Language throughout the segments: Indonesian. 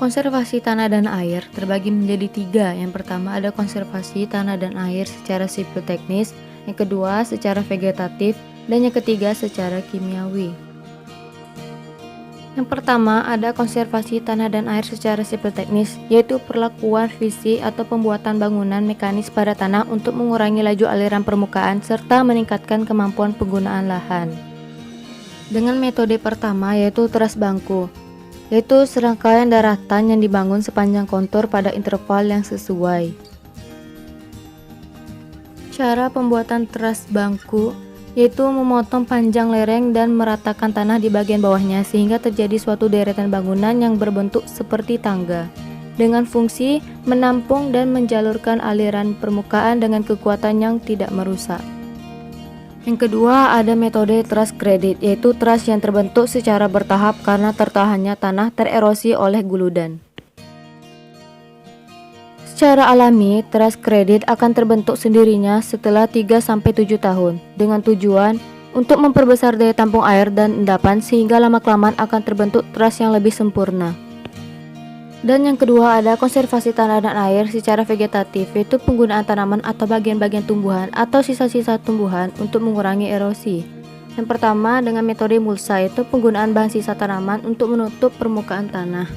Konservasi tanah dan air terbagi menjadi tiga. Yang pertama ada konservasi tanah dan air secara sipil teknis, yang kedua secara vegetatif, dan yang ketiga secara kimiawi. Yang pertama ada konservasi tanah dan air secara sipil teknis, yaitu perlakuan visi atau pembuatan bangunan mekanis pada tanah untuk mengurangi laju aliran permukaan serta meningkatkan kemampuan penggunaan lahan. Dengan metode pertama yaitu teras bangku, yaitu serangkaian daratan yang dibangun sepanjang kontur pada interval yang sesuai. Cara pembuatan teras bangku yaitu memotong panjang lereng dan meratakan tanah di bagian bawahnya sehingga terjadi suatu deretan bangunan yang berbentuk seperti tangga, dengan fungsi menampung dan menjalurkan aliran permukaan dengan kekuatan yang tidak merusak. Yang kedua ada metode teras kredit, yaitu teras yang terbentuk secara bertahap karena tertahannya tanah tererosi oleh guludan. Secara alami, teras kredit akan terbentuk sendirinya setelah 3-7 tahun dengan tujuan untuk memperbesar daya tampung air dan endapan sehingga lama-kelamaan akan terbentuk teras yang lebih sempurna. Dan yang kedua ada konservasi tanah dan air secara vegetatif, yaitu penggunaan tanaman atau bagian-bagian tumbuhan atau sisa-sisa tumbuhan untuk mengurangi erosi. Yang pertama dengan metode mulsa, yaitu penggunaan bahan sisa tanaman untuk menutup permukaan tanah.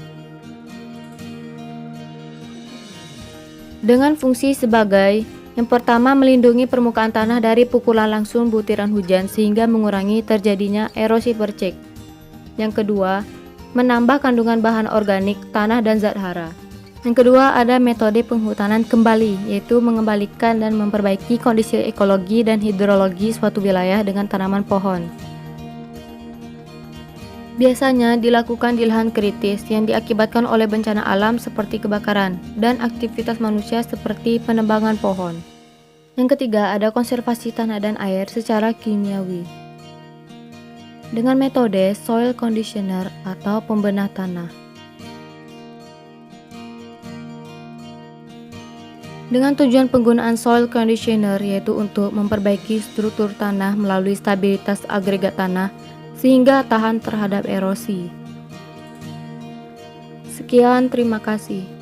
Dengan fungsi sebagai yang pertama melindungi permukaan tanah dari pukulan langsung butiran hujan sehingga mengurangi terjadinya erosi percik. Yang kedua, menambah kandungan bahan organik tanah dan zat hara. Yang kedua ada metode penghutanan kembali, yaitu mengembalikan dan memperbaiki kondisi ekologi dan hidrologi suatu wilayah dengan tanaman pohon. Biasanya dilakukan di lahan kritis yang diakibatkan oleh bencana alam seperti kebakaran dan aktivitas manusia seperti penebangan pohon. Yang ketiga ada konservasi tanah dan air secara kimiawi dengan metode soil conditioner atau pembenah tanah. Dengan tujuan penggunaan soil conditioner yaitu untuk memperbaiki struktur tanah melalui stabilitas agregat tanah sehingga tahan terhadap erosi. Sekian, terima kasih.